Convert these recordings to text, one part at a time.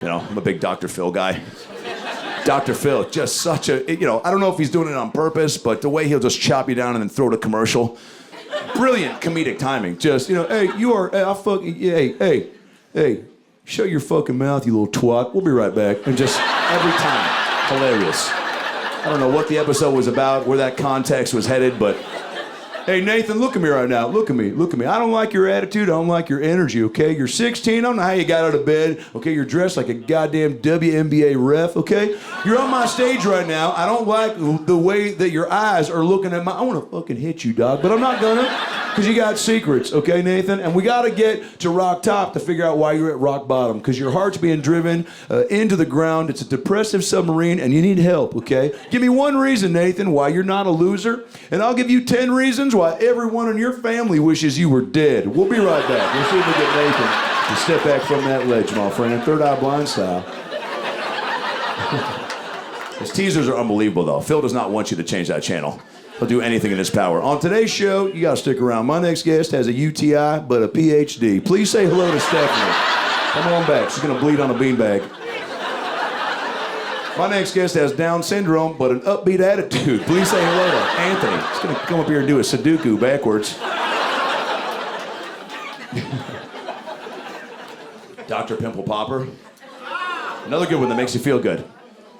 You know, I'm a big Dr. Phil guy. Dr. Phil, just such a, you know, I don't know if he's doing it on purpose, but the way he'll just chop you down and then throw to commercial. Brilliant comedic timing. Just, you know, hey, you are, hey, I'll fucking, hey, shut your fucking mouth, you little twat. We'll be right back. And just every time, hilarious. I don't know what the episode was about, where that context was headed, but hey, Nathan, look at me right now. Look at me. I don't like your attitude. I don't like your energy, okay? You're 16. I don't know how you got out of bed. Okay, you're dressed like a goddamn WNBA ref, okay? You're on my stage right now. I don't like the way that your eyes are looking at my... I want to fucking hit you, dog, but I'm not gonna, because you got secrets, okay, Nathan? And we got to get to rock top to figure out why you're at rock bottom, because your heart's being driven into the ground. It's a depressive submarine, and you need help, okay? Give me one reason, Nathan, why you're not a loser, and I'll give you 10 reasons why everyone in your family wishes you were dead. We'll be right back. We'll see if we get Nathan to step back from that ledge, my friend. Third Eye Blind style. His teasers are unbelievable, though. Phil does not want you to change that channel. He'll do anything in his power. On today's show, you gotta stick around. My next guest has a UTI, but a PhD. Please say hello to Stephanie. Come on back. She's gonna bleed on a beanbag. My next guest has Down syndrome, but an upbeat attitude. Please say hello to Anthony. He's gonna come up here and do a Sudoku backwards. Dr. Pimple Popper. Another good one that makes you feel good.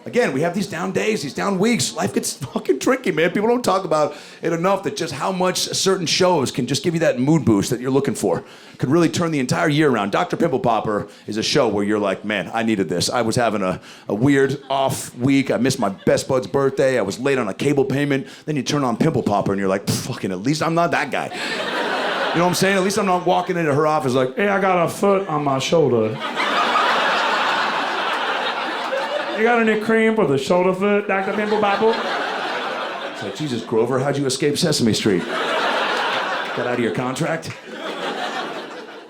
Again, we have these down days, these down weeks. Life gets fucking tricky, man. People don't talk about it enough, that just how much certain shows can just give you that mood boost that you're looking for. Could really turn the entire year around. Dr. Pimple Popper is a show where you're like, man, I needed this. I was having a weird off week. I missed my best bud's birthday. I was late on a cable payment. Then you turn on Pimple Popper and you're like, fucking, at least I'm not that guy. You know what I'm saying? At least I'm not walking into her office like, hey, I got a foot on my shoulder. You got any cream for the shoulder foot, Dr. Pimple Popper? It's like, Jesus, Grover, how'd you escape Sesame Street? Got out of your contract?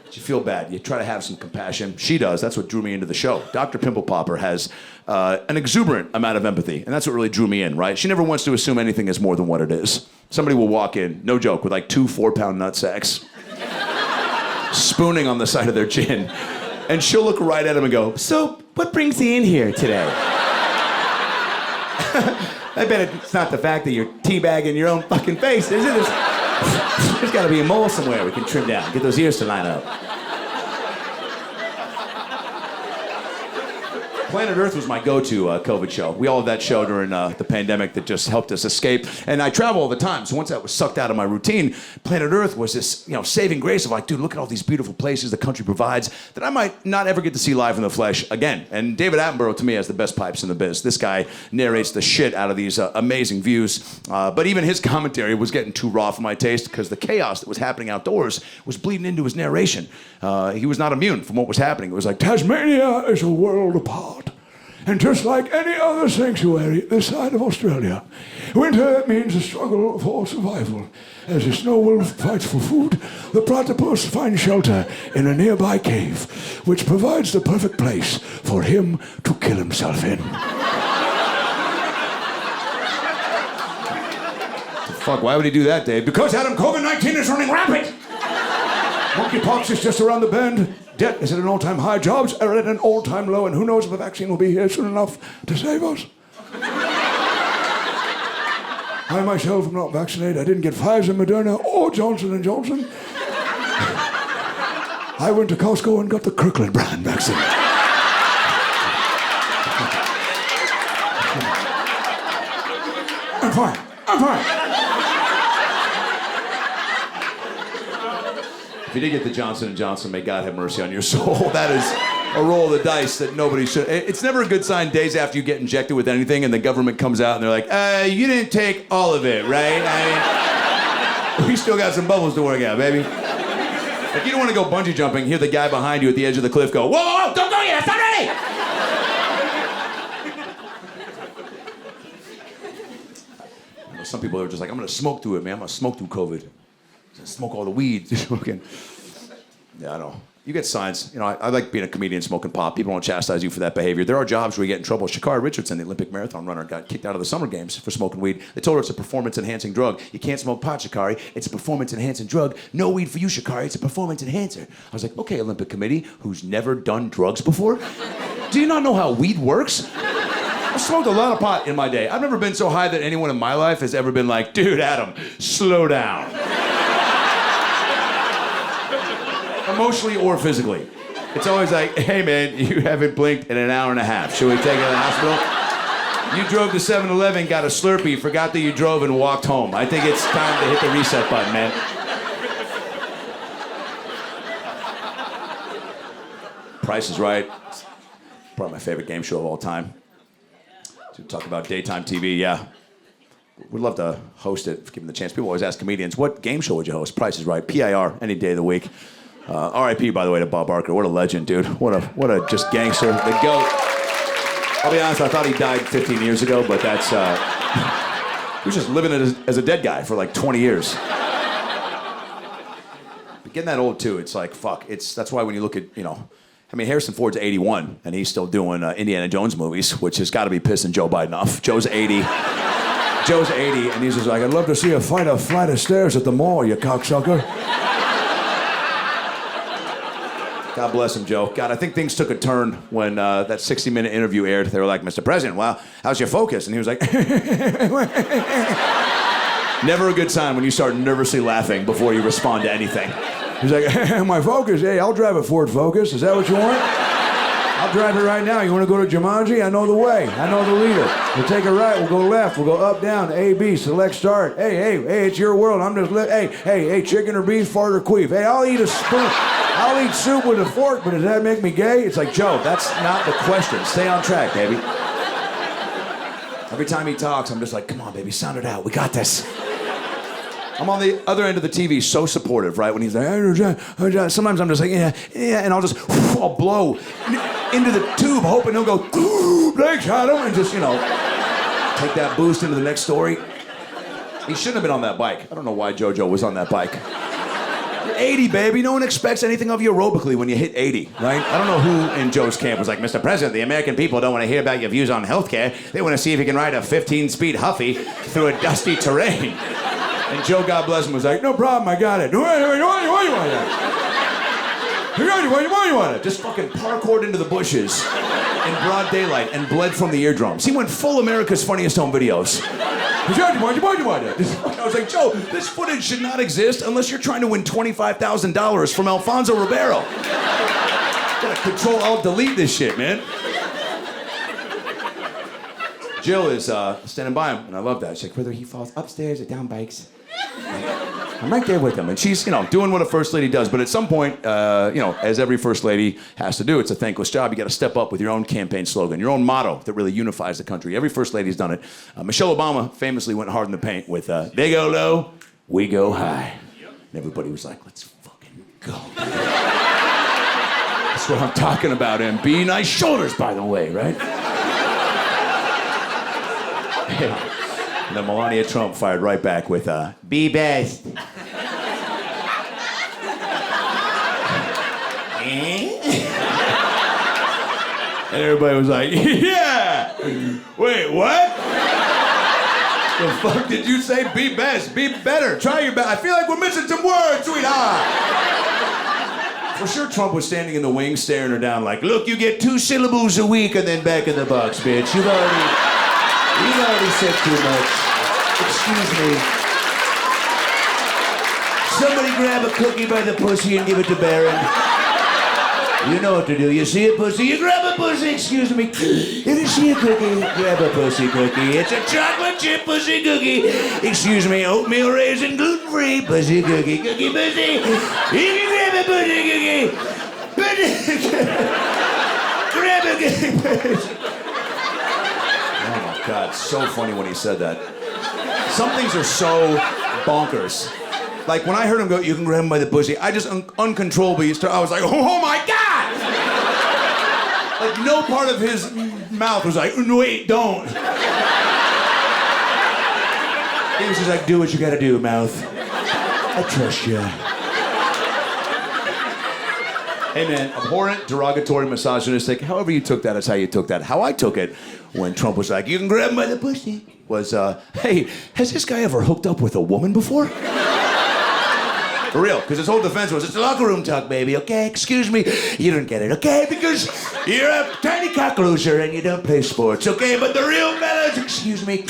But you feel bad. You try to have some compassion. She does. That's what drew me into the show. Dr. Pimple Popper has an exuberant amount of empathy, and that's what really drew me in, right? She never wants to assume anything is more than what it is. Somebody will walk in, no joke, with like 2 4-pound nut sacks, spooning on the side of their chin. And she'll look right at him and go, so what brings you in here today? I bet it's not the fact that you're teabagging your own fucking face, is it? There's got to be a mole somewhere we can trim down. Get those ears to line up. Planet Earth was my go-to COVID show. We all had that show during the pandemic that just helped us escape. And I travel all the time, so once that was sucked out of my routine, Planet Earth was this, you know, saving grace of like, dude, look at all these beautiful places the country provides that I might not ever get to see live in the flesh again. And David Attenborough, to me, has the best pipes in the biz. This guy narrates the shit out of these amazing views. But even his commentary was getting too raw for my taste, because the chaos that was happening outdoors was bleeding into his narration. He was not immune from what was happening. It was like, Tasmania is a world apart. And just like any other sanctuary this side of Australia, winter means a struggle for survival. As the snow wolf fights for food, the platypus finds shelter in a nearby cave, which provides the perfect place for him to kill himself in. Fuck, why would he do that, Dave? Because, Adam, COVID-19 is running rampant! Monkeypox is just around the bend. Debt is at an all-time high. Jobs are at an all-time low. And who knows if a vaccine will be here soon enough to save us. I myself am not vaccinated. I didn't get Pfizer, Moderna, or Johnson & Johnson. I went to Costco and got the Kirkland brand vaccine. I'm fine. If you did get the Johnson & Johnson, may God have mercy on your soul. That is a roll of the dice that nobody should. It's never a good sign days after you get injected with anything and the government comes out and they're like, you didn't take all of it, right? I mean, we still got some bubbles to work out, baby. If you don't want to go bungee jumping, hear the guy behind you at the edge of the cliff go, whoa, don't go yet, it's not ready! You know, some people are just like, I'm going to smoke through it, man. I'm going to smoke through COVID. Smoke all the weed. Yeah, I know. You get signs. You know, I like being a comedian smoking pot. People don't chastise you for that behavior. There are jobs where you get in trouble. Sha'Carri Richardson, the Olympic marathon runner, got kicked out of the Summer Games for smoking weed. They told her it's a performance-enhancing drug. You can't smoke pot, Sha'Carri. It's a performance-enhancing drug. No weed for you, Sha'Carri. It's a performance enhancer. I was like, okay, Olympic committee, who's never done drugs before? Do you not know how weed works? I've smoked a lot of pot in my day. I've never been so high that anyone in my life has ever been like, dude, Adam, slow down. Emotionally or physically. It's always like, hey man, you haven't blinked in an hour and a half. Should we take you to the hospital? You drove to 7-Eleven, got a Slurpee, forgot that you drove and walked home. I think it's time to hit the reset button, man. Price is Right. Probably my favorite game show of all time. To talk about daytime TV, yeah. We'd love to host it, given the chance. People always ask comedians, what game show would you host? Price is Right. PIR, any day of the week. R.I.P., by the way, to Bob Barker. What a legend, dude. What a just gangster. The GOAT. I'll be honest, I thought he died 15 years ago, but that's, he was just living as a dead guy for like 20 years. But getting that old too, it's like, fuck, that's why when you look at, I mean, Harrison Ford's 81, and he's still doing Indiana Jones movies, which has got to be pissing Joe Biden off. Joe's 80. Joe's 80, and he's just like, I'd love to see a flight of stairs at the mall, you cocksucker. God bless him, Joe. God, I think things took a turn when that 60-minute interview aired. They were like, Mr. President, wow, how's your focus? And he was like, never a good sign when you start nervously laughing before you respond to anything. He's like, my Focus, hey, I'll drive a Ford Focus. Is that what you want? I'll drive it right now. You want to go to Jumanji? I know the way. I know the leader. We'll take a right. We'll go left. We'll go up, down, A, B, select, start. Hey, it's your world. I'm just, hey, chicken or beef, fart or queef. Hey, I'll eat a spoon. I'll eat soup with a fork, but does that make me gay? It's like, Joe, that's not the question. Stay on track, baby. Every time he talks, I'm just like, come on, baby, sound it out. We got this. I'm on the other end of the TV, so supportive, right? When he's like, sometimes I'm just like, yeah, and I'll blow into the tube, hoping he'll go, thanks, Adam, and just, take that boost into the next story. He shouldn't have been on that bike. I don't know why JoJo was on that bike. You're 80, baby. No one expects anything of you aerobically when you hit 80, right? I don't know who in Joe's camp was like, Mr. President, the American people don't want to hear about your views on healthcare. They want to see if you can ride a 15-speed Huffy through a dusty terrain. And Joe, God bless him, was like, no problem, I got it. Why you want that? You want it? Just fucking parkoured into the bushes in broad daylight and bled from the eardrums. He went full America's Funniest Home Videos. Why you want it? I was like, Joe, this footage should not exist unless you're trying to win $25,000 from Alfonso Ribeiro. Gotta Control, Alt, delete this shit, man. Jill is standing by him, and I love that. She's like, whether he falls upstairs or down bikes, I'm right there with him. And she's, doing what a first lady does. But at some point, as every first lady has to do, it's a thankless job. You got to step up with your own campaign slogan, your own motto that really unifies the country. Every first lady's done it. Michelle Obama famously went hard in the paint with, they go low, we go high. And everybody was like, let's fucking go. That's what I'm talking about, MB. Nice shoulders, by the way, right? And then Melania Trump fired right back with, be best. And everybody was like, yeah! Wait, what? The fuck did you say? Be best, be better, try your best. I feel like we're missing some words, sweetheart. For sure Trump was standing in the wings staring her down like, look, you get 2 syllables a week and then back in the box, bitch. You've already said too much. Excuse me. Somebody grab a cookie by the pussy and give it to Barron. You know what to do. You see a pussy, you grab a pussy, excuse me. If you see a cookie, grab a pussy cookie. It's a chocolate chip pussy cookie. Excuse me, oatmeal raisin, gluten-free pussy cookie. Cookie pussy. If you grab a pussy cookie, grab a cookie pussy. Oh my God, so funny when he said that. Some things are so bonkers. Like when I heard him go, you can grab him by the pussy, I just uncontrollably I was like, oh my God! Like no part of his mouth was like, wait, don't. He was just like, do what you gotta do, mouth. I trust you. Hey man, abhorrent, derogatory, misogynistic, however you took that is how you took that. How I took it when Trump was like, you can grab him by the pussy, was, hey, has this guy ever hooked up with a woman before? For real, because his whole defense was, it's a locker room talk, baby, okay? Excuse me, you don't get it, okay? Because you're a tiny cock loser and you don't play sports, okay? But the real fellas, excuse me,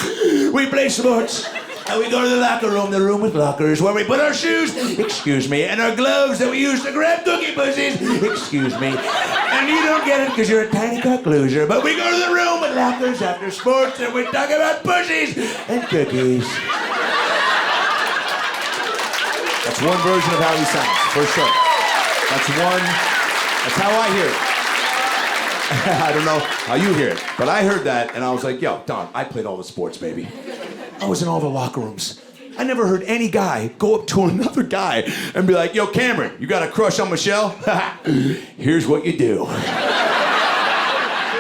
we play sports. And we go to the locker room, the room with lockers, where we put our shoes, excuse me, and our gloves that we use to grab cookie pussies, excuse me. And you don't get it because you're a tiny cock loser, but we go to the room with lockers after sports and we talk about pussies and cookies. That's one version of how he sounds, for sure. That's how I hear it. I don't know how you hear it, but I heard that and I was like, yo, Don, I played all the sports, baby. I was in all the locker rooms. I never heard any guy go up to another guy and be like, yo, Cameron, you got a crush on Michelle? Here's what you do.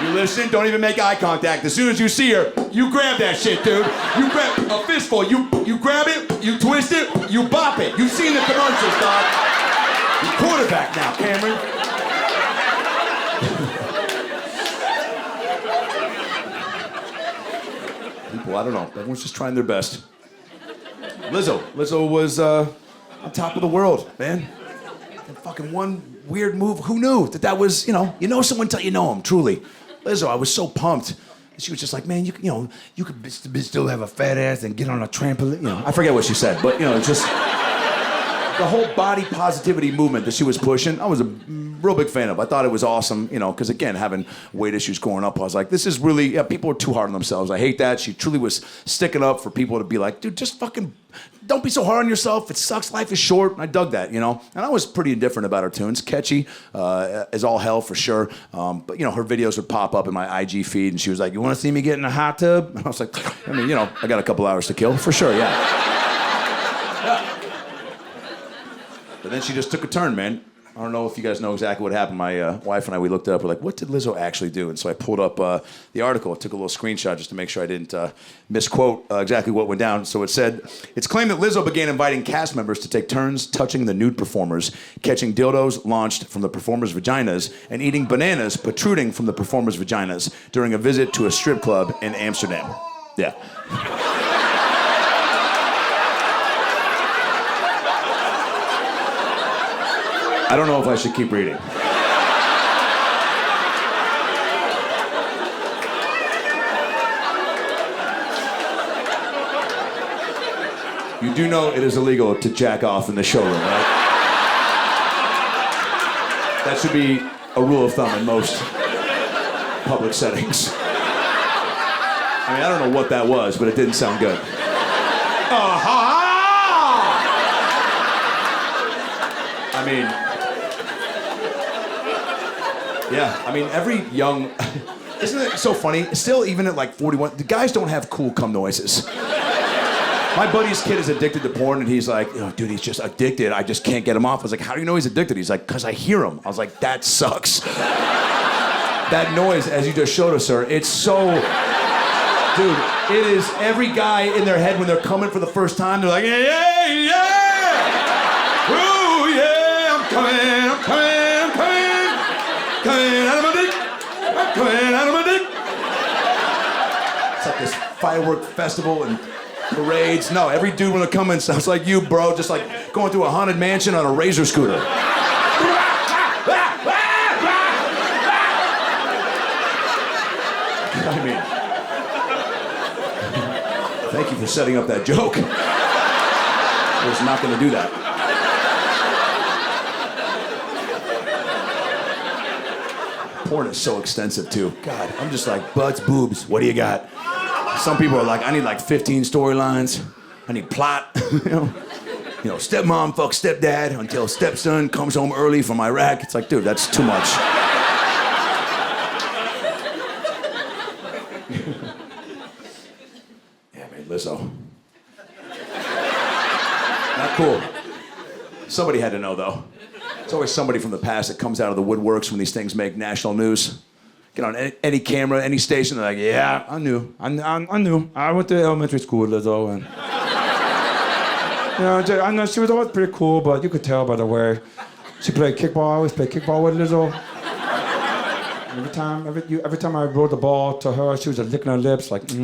You listen, don't even make eye contact. As soon as you see her, you grab that shit, dude. You grab a fistful, you grab it, you twist it, you bop it. You've seen the commercials, dog. You're quarterback now, Cameron. People, I don't know. Everyone's just trying their best. Lizzo was on top of the world, man. And fucking one weird move. Who knew that was, you know someone till you know him, truly. Lizzo, I was so pumped. She was just like, man, you could still have a fat ass and get on a trampoline. I forget what she said, but just the whole body positivity movement that she was pushing, I was a real big fan of. I thought it was awesome, because again, having weight issues growing up, I was like, this is really, people are too hard on themselves. I hate that. She truly was sticking up for people to be like, dude, just fucking don't be so hard on yourself. It sucks. Life is short. And I dug that, And I was pretty indifferent about her tunes. Catchy as all hell for sure. But, her videos would pop up in my IG feed and she was like, you want to see me get in a hot tub? And I was like, I got a couple hours to kill for sure, yeah. But then she just took a turn, man. I don't know if you guys know exactly what happened. My wife and I, we looked up. We're like, what did Lizzo actually do? And so I pulled up the article. I took a little screenshot just to make sure I didn't misquote exactly what went down. So it said, it's claimed that Lizzo began inviting cast members to take turns touching the nude performers, catching dildos launched from the performers' vaginas, and eating bananas protruding from the performers' vaginas during a visit to a strip club in Amsterdam. Yeah. I don't know if I should keep reading. You do know it is illegal to jack off in the showroom, right? That should be a rule of thumb in most public settings. I mean, I don't know what that was, but it didn't sound good. I mean... Yeah, I mean, every young... Isn't it so funny? Still, even at like 41, the guys don't have cool cum noises. My buddy's kid is addicted to porn, and he's like, dude, he's just addicted. I just can't get him off. I was like, how do you know he's addicted? He's like, because I hear him. I was like, that sucks. That noise, as you just showed us, sir, it's so... Dude, it is every guy in their head when they're coming for the first time, they're like, yeah, yeah! Ooh, yeah, I'm coming. Coming out of my dick. I'm coming out of my dick. It's like this firework festival and parades. No, every dude when they're coming sounds like you, bro. Just like going through a haunted mansion on a razor scooter. I mean, thank you for setting up that joke. I was not going to do that. Porn is so extensive too. God, I'm just like, butts, boobs, what do you got? Some people are like, I need like 15 storylines. I need plot. Stepmom fucks stepdad until stepson comes home early from Iraq. It's like, dude, that's too much. Yeah, man, Lizzo. Not cool. Somebody had to know though. There's always somebody from the past that comes out of the woodworks when these things make national news. Get on any camera, any station, they're like, yeah, I knew. I knew. I went to elementary school with Lizzo. And, I know she was always pretty cool, but you could tell by the way she played kickball. I always played kickball with Lizzo. Every time I rolled the ball to her, she was just licking her lips like, I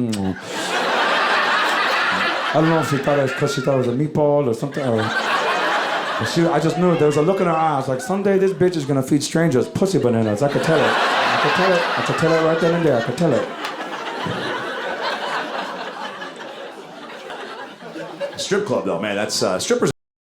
don't know if she thought it was because she thought it was a meatball or something. I just knew there was a look in her eyes like someday this bitch is gonna feed strangers pussy bananas. I could tell it. I could tell it right then and there. I could tell it. Strip club though, man. That's strippers.